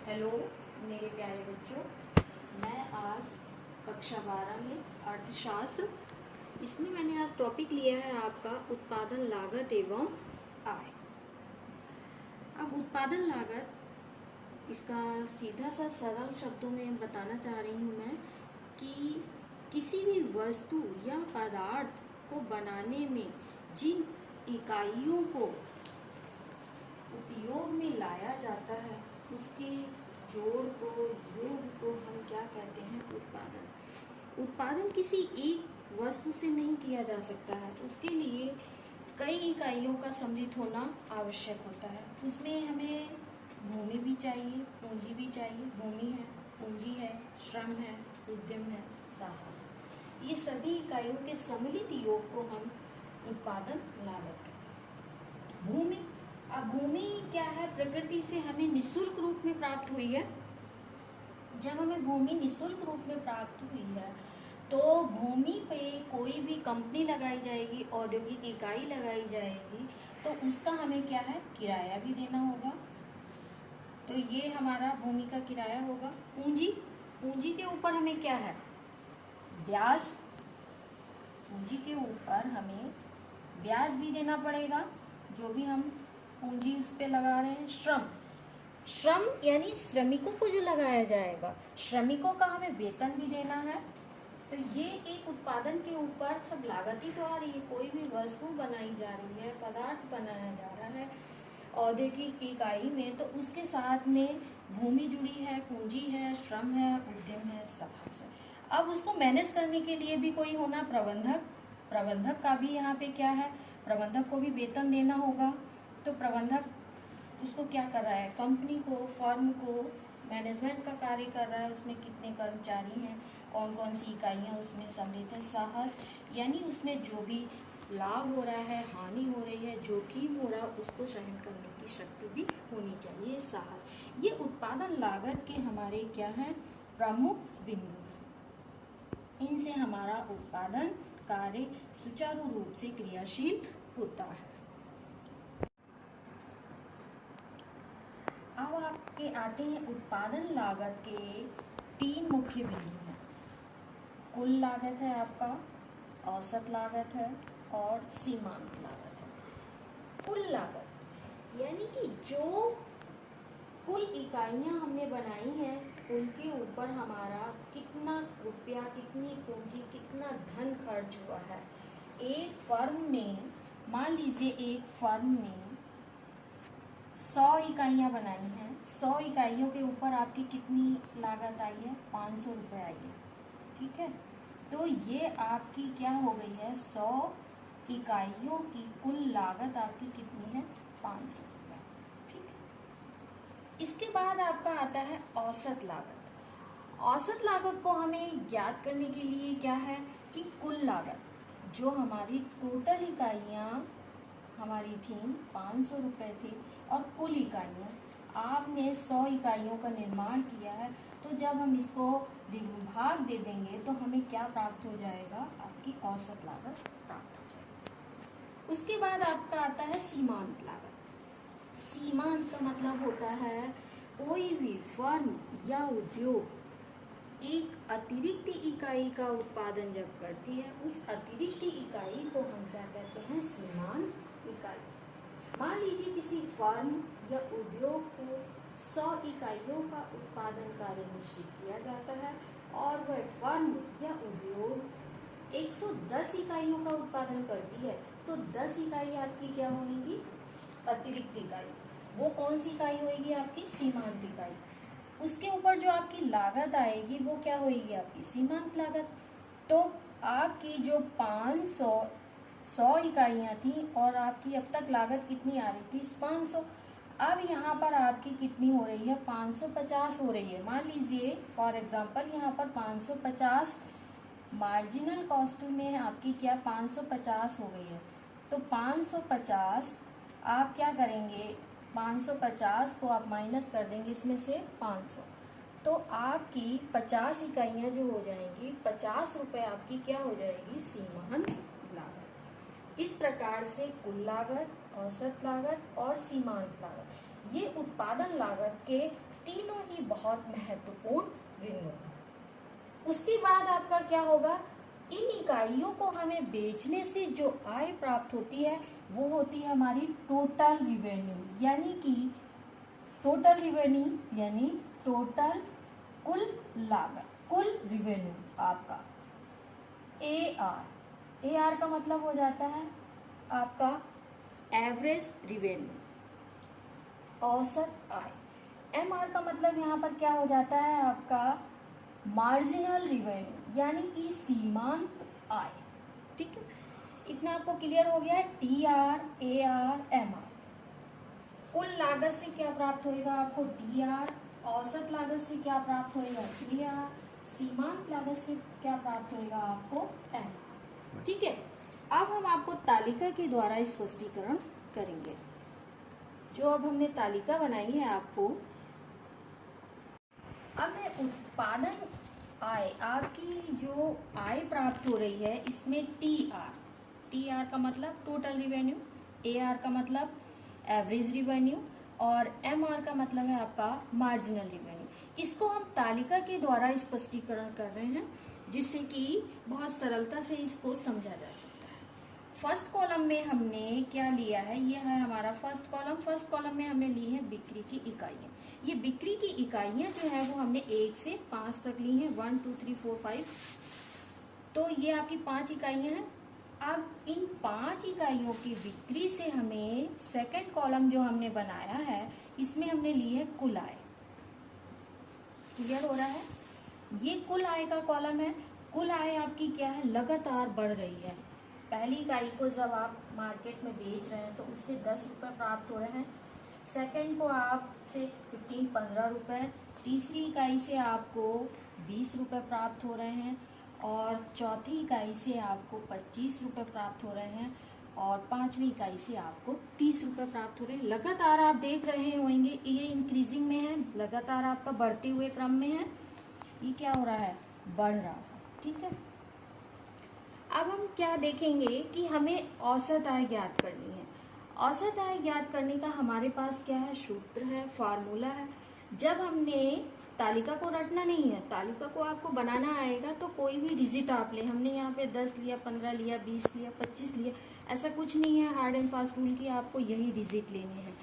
Hello मेरे प्यारे बच्चों, मैं आज कक्षा 12 में अर्थशास्त्र, इसमें मैंने आज टॉपिक लिया है आपका उत्पादन लागत एवं आय। अब उत्पादन लागत, इसका सीधा सा सरल शब्दों में बताना चाह रही हूँ मैं कि किसी भी वस्तु या पदार्थ को बनाने में जिन इकाइयों को उपयोग में लाया जाता है उसके जोड़ को, योग को हम क्या कहते हैं? उत्पादन। उत्पादन किसी एक वस्तु से नहीं किया जा सकता है, उसके लिए कई इकाइयों का सम्मिलित होना आवश्यक होता है। उसमें हमें भूमि भी चाहिए, पूंजी भी चाहिए। भूमि है, पूंजी है, श्रम है, उद्यम है, साहस। ये सभी इकाइयों के सम्मिलित योग को हम उत्पादन लागत कहते हैं। भूमि, अब भूमि क्या है? प्रकृति से हमें निःशुल्क रूप में प्राप्त हुई है। जब हमें भूमि निःशुल्क रूप में प्राप्त हुई है तो भूमि पे कोई भी कंपनी लगाई जाएगी, औद्योगिक इकाई लगाई जाएगी, तो उसका हमें क्या है? किराया भी देना होगा। तो ये हमारा भूमि का किराया होगा। पूंजी, पूंजी के ऊपर हमें क्या है? ब्याज। पूंजी के ऊपर हमें ब्याज भी देना पड़ेगा, जो भी हम पूंजी उस पे लगा रहे हैं। श्रम, श्रम यानी श्रमिकों को जो लगाया जाएगा, श्रमिकों का हमें वेतन भी देना है। तो ये एक उत्पादन के ऊपर सब लागत ही तो आ रही है। कोई भी वस्तु बनाई जा रही है, पदार्थ बनाया जा रहा है औद्योगिक इकाई में, तो उसके साथ में भूमि जुड़ी है, पूंजी है, श्रम है, उद्यम है, साहस है। अब उसको मैनेज करने के लिए भी कोई होना, प्रबंधक। प्रबंधक का भी यहाँ पे क्या है? प्रबंधक को भी वेतन देना होगा। तो प्रबंधक उसको क्या कर रहा है? कंपनी को, फर्म को मैनेजमेंट का कार्य कर रहा है। उसमें कितने कर्मचारी हैं, कौन कौन सी इकाइयाँ उसमें सम्मिलित है। साहस यानी उसमें जो भी लाभ हो रहा है, हानि हो रही है, जोखिम हो रहा है, उसको सहन करने की शक्ति भी होनी चाहिए। साहस, ये उत्पादन लागत के हमारे क्या हैं? प्रमुख बिंदु हैं। इनसे हमारा उत्पादन कार्य सुचारू रूप से क्रियाशील होता है। अब आपके आते हैं उत्पादन लागत के 3 मुख्य बिंदु हैं। कुल लागत है आपका, औसत लागत है और सीमांत लागत है। कुल लागत यानी कि जो कुल इकाइयां हमने बनाई हैं उनके ऊपर हमारा कितना रुपया, कितनी पूंजी, कितना धन खर्च हुआ है। एक फर्म ने, मान लीजिए एक फर्म ने 100 इकाइयाँ बनाई हैं। 100 इकाइयों के ऊपर आपकी कितनी लागत आई है? 500 रुपये आई है। ठीक है, तो ये आपकी क्या हो गई है? 100 इकाइयों की कुल लागत आपकी कितनी है? 500 रुपये। ठीक है, इसके बाद आपका आता है औसत लागत। औसत लागत को हमें ज्ञात करने के लिए क्या है कि कुल लागत, जो हमारी टोटल इकाइयाँ हमारी थी 500 रुपये थी और कुल इकाइयाँ आपने 100 इकाइयों का निर्माण किया है, तो जब हम इसको भाग दे देंगे तो हमें क्या प्राप्त हो जाएगा? आपकी औसत लागत प्राप्त हो जाएगी। उसके बाद आपका आता है सीमांत लागत। सीमांत का मतलब होता है कोई भी फर्म या उद्योग एक अतिरिक्त इकाई का उत्पादन जब करती है, उस अतिरिक्त इकाई को हम क्या कहते हैं? सीमांत इकाई। मान लीजिए किसी फर्म या उद्योग को 100 इकाइयों का उत्पादन कार्य निश्चित किया जाता है और वह फर्म या उद्योग 110 इकाइयों का उत्पादन करती है, तो 10 इकाई आपकी क्या होंगी? अतिरिक्त इकाई। वो कौन सी इकाई होगी? आपकी सीमांत इकाई। उसके ऊपर जो आपकी लागत आएगी वो क्या होगी? आपकी सीमांत लागत। तो आपकी जो 100 इकाइयाँ थी और आपकी अब तक लागत कितनी आ रही थी? 500। अब यहाँ पर आपकी कितनी हो रही है? 550 हो रही है। मान लीजिए फॉर एग्जांपल यहाँ पर 550 मार्जिनल कॉस्ट में आपकी क्या 550 हो गई है। तो 550 आप क्या करेंगे? 550 को आप माइनस कर देंगे इसमें से 500, तो आपकी 50 इकाइयाँ जो हो जाएंगी, 50 रुपये आपकी क्या हो जाएगी? सीमांत लागत। इस प्रकार से कुल लागत, औसत लागत और सीमांत लागत, ये उत्पादन लागत के तीनों ही बहुत महत्वपूर्ण बिंदु हैं। उसके बाद आपका क्या होगा, इन इकाइयों को हमें बेचने से जो आय प्राप्त होती है वो होती है हमारी टोटल रिवेन्यू, यानी कि टोटल रिवेन्यू यानी टोटल कुल लागत, कुल रिवेन्यू आपका AR। AR का मतलब हो जाता है आपका एवरेज रिवेन्यू, औसत आय। MR का मतलब यहाँ पर क्या हो जाता है आपका मार्जिनल रिवेन्यू, यानी कि सीमांत आय। ठीक है, इतना आपको क्लियर हो गया है। TR, AR, MR। कुल लागत से क्या प्राप्त होएगा आपको DR, औसत लागत से क्या प्राप्त होएगा DR, सीमांत लागत से क्या प्राप्त होएगा आपको MR। ठीक है, अब हम आपको तालिका के द्वारा स्पष्टीकरण करेंगे। जो अब हमने तालिका बनाई है आपको, अब मैं उत्पादन आय, आपकी जो आय प्राप्त हो रही है इसमें TR का मतलब टोटल रिवेन्यू, AR का मतलब एवरेज रिवेन्यू और MR का मतलब है आपका मार्जिनल रिवेन्यू। इसको हम तालिका के द्वारा स्पष्टीकरण कर रहे हैं जिससे कि बहुत सरलता से इसको समझा जा सकता है। फर्स्ट कॉलम में हमने क्या लिया है, ये है हमारा फर्स्ट कॉलम। फर्स्ट कॉलम में हमने ली है बिक्री की इकाइयाँ। ये बिक्री की इकाइयाँ जो है वो हमने 1 से 5 तक ली हैं, 1 2 3 4 5। तो ये आपकी 5 इकाइयाँ हैं। अब इन 5 इकाइयों की बिक्री से हमें सेकंड कॉलम जो हमने बनाया है इसमें हमने ली है कुल आय। क्लियर हो रहा है, ये कुल आय का कॉलम है। कुल आय आपकी क्या है, लगातार बढ़ रही है। पहली इकाई को जब आप मार्केट में बेच रहे हैं तो उससे 10 रुपये प्राप्त हो रहे हैं, सेकंड को आपसे 15 रुपये, तीसरी इकाई से आपको 20 रुपये प्राप्त हो रहे हैं और चौथी इकाई से आपको 25 रुपये प्राप्त हो रहे हैं और पांचवी इकाई से आपको 30 रुपये प्राप्त हो रहे हैं। लगातार आप देख रहे होंगे ये इंक्रीजिंग में है, लगातार आपका बढ़ते हुए क्रम में है। ये क्या हो रहा है, बढ़ रहा है। ठीक है, अब हम क्या देखेंगे कि हमें औसत आय ज्ञात करनी है। औसत आय ज्ञात करने का हमारे पास क्या है, सूत्र है, फार्मूला है। जब हमने तालिका को रटना नहीं है, तालिका को आपको बनाना आएगा तो कोई भी डिजिट आप ले। हमने यहाँ पे 10 लिया, 15 लिया, 20 लिया, 25 लिया, ऐसा कुछ नहीं है हार्ड एंड फास्ट रूल की आपको यही डिजिट लेने हैं।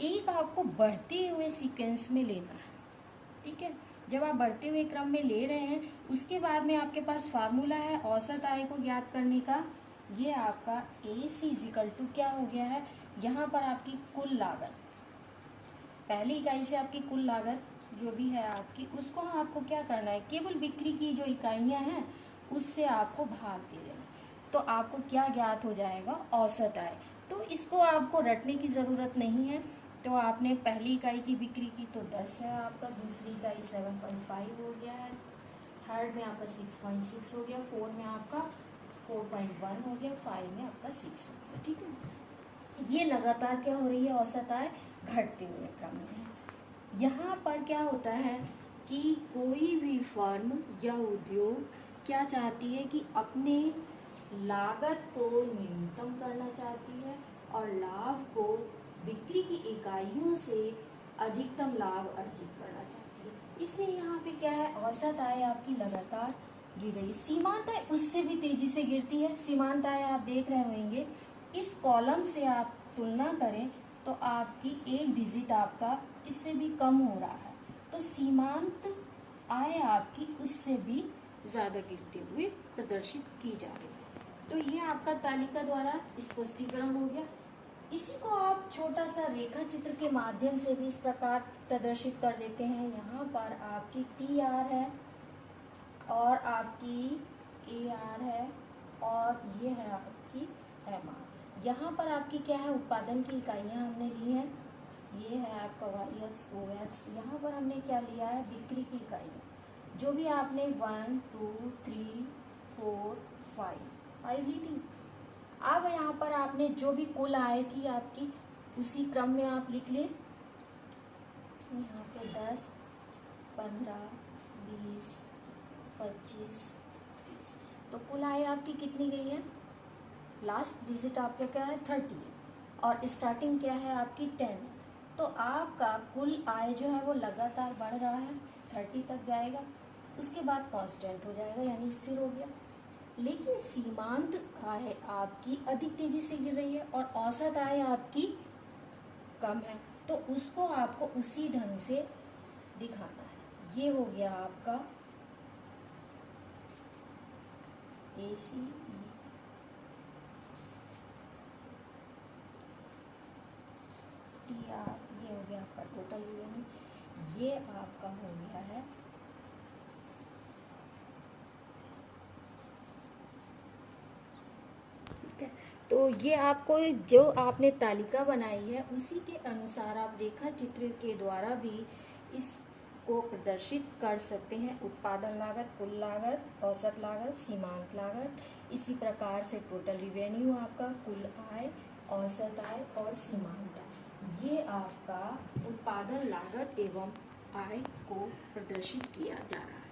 एक आपको बढ़ते हुए सीक्वेंस में लेना है। ठीक है, जब आप बढ़ते हुए क्रम में ले रहे हैं उसके बाद में आपके पास फार्मूला है औसत आय को ज्ञात करने का। ये आपका AC = क्या हो गया है, यहाँ पर आपकी कुल लागत, पहली इकाई से आपकी कुल लागत जो भी है आपकी, उसको आपको क्या करना है, केवल बिक्री की जो इकाइयाँ हैं उससे आपको भाग दे देना। तो आपको क्या ज्ञात हो जाएगा, औसत आय। तो इसको आपको रटने की ज़रूरत नहीं है। तो आपने पहली इकाई की बिक्री की तो 10 है आपका, दूसरी इकाई 7.5 हो गया है, थर्ड में आपका 6.6 हो गया, 4 में आपका 4.1 हो गया, 5 में आपका 6 हो गया। ठीक है, ये लगातार क्या हो रही है, औसत आय घटते हुए क्रम में है। यहाँ पर क्या होता है कि कोई भी फर्म या उद्योग क्या चाहती है कि अपने लागत को न्यूनतम करना चाहती है और लाभ को बिक्री की इकाइयों से अधिकतम लाभ अर्जित करना चाहती है। इसलिए यहाँ पे क्या है, औसत आय आपकी लगातार गिर रही है। सीमांत आय उससे भी तेजी से गिरती है। सीमांत आय आप देख रहे होंगे, इस कॉलम से आप तुलना करें तो आपकी एक डिजिट आपका इससे भी कम हो रहा है, तो सीमांत आय आपकी उससे भी ज़्यादा गिरते हुए प्रदर्शित की जा रही है। तो ये आपका तालिका द्वारा स्पष्टीकरण हो गया। इसी को आप छोटा सा रेखा चित्र के माध्यम से भी इस प्रकार प्रदर्शित कर देते हैं। यहाँ पर आपकी TR है और आपकी AR है और ये है आपकी MR। यहाँ पर आपकी क्या है, उत्पादन की इकाइयाँ हमने ली हैं। ये है आपका YX OX। यहाँ पर हमने क्या लिया है, बिक्री की इकाइयाँ, जो भी आपने 1 2 3 4 5 ली थी। अब यहाँ पर आपने जो भी कुल आय थी आपकी उसी क्रम में आप लिख लें। यहाँ पे 10 15 20 25 30, तो कुल आय आपकी कितनी गई है, लास्ट डिजिट आपका क्या है 30 और स्टार्टिंग क्या है आपकी 10। तो आपका कुल आय जो है वो लगातार बढ़ रहा है, 30 तक जाएगा, उसके बाद कांस्टेंट हो जाएगा यानी स्थिर हो गया। लेकिन सीमांत आय आपकी अधिक तेजी से गिर रही है और औसत आय आपकी कम है, तो उसको आपको उसी ढंग से दिखाना है। ये हो गया आपका ACE। TR ये हो गया आपका टोटल रेवेन्यू, ये आपका हो गया है ठीक है। तो ये आपको जो आपने तालिका बनाई है उसी के अनुसार आप रेखा चित्र के द्वारा भी इसको प्रदर्शित कर सकते हैं। उत्पादन लागत, कुल लागत, औसत लागत, सीमांत लागत, इसी प्रकार से टोटल रिवेन्यू आपका, कुल आय, औसत आय और सीमांत आय, ये आपका उत्पादन लागत एवं आय को प्रदर्शित किया जा रहा है।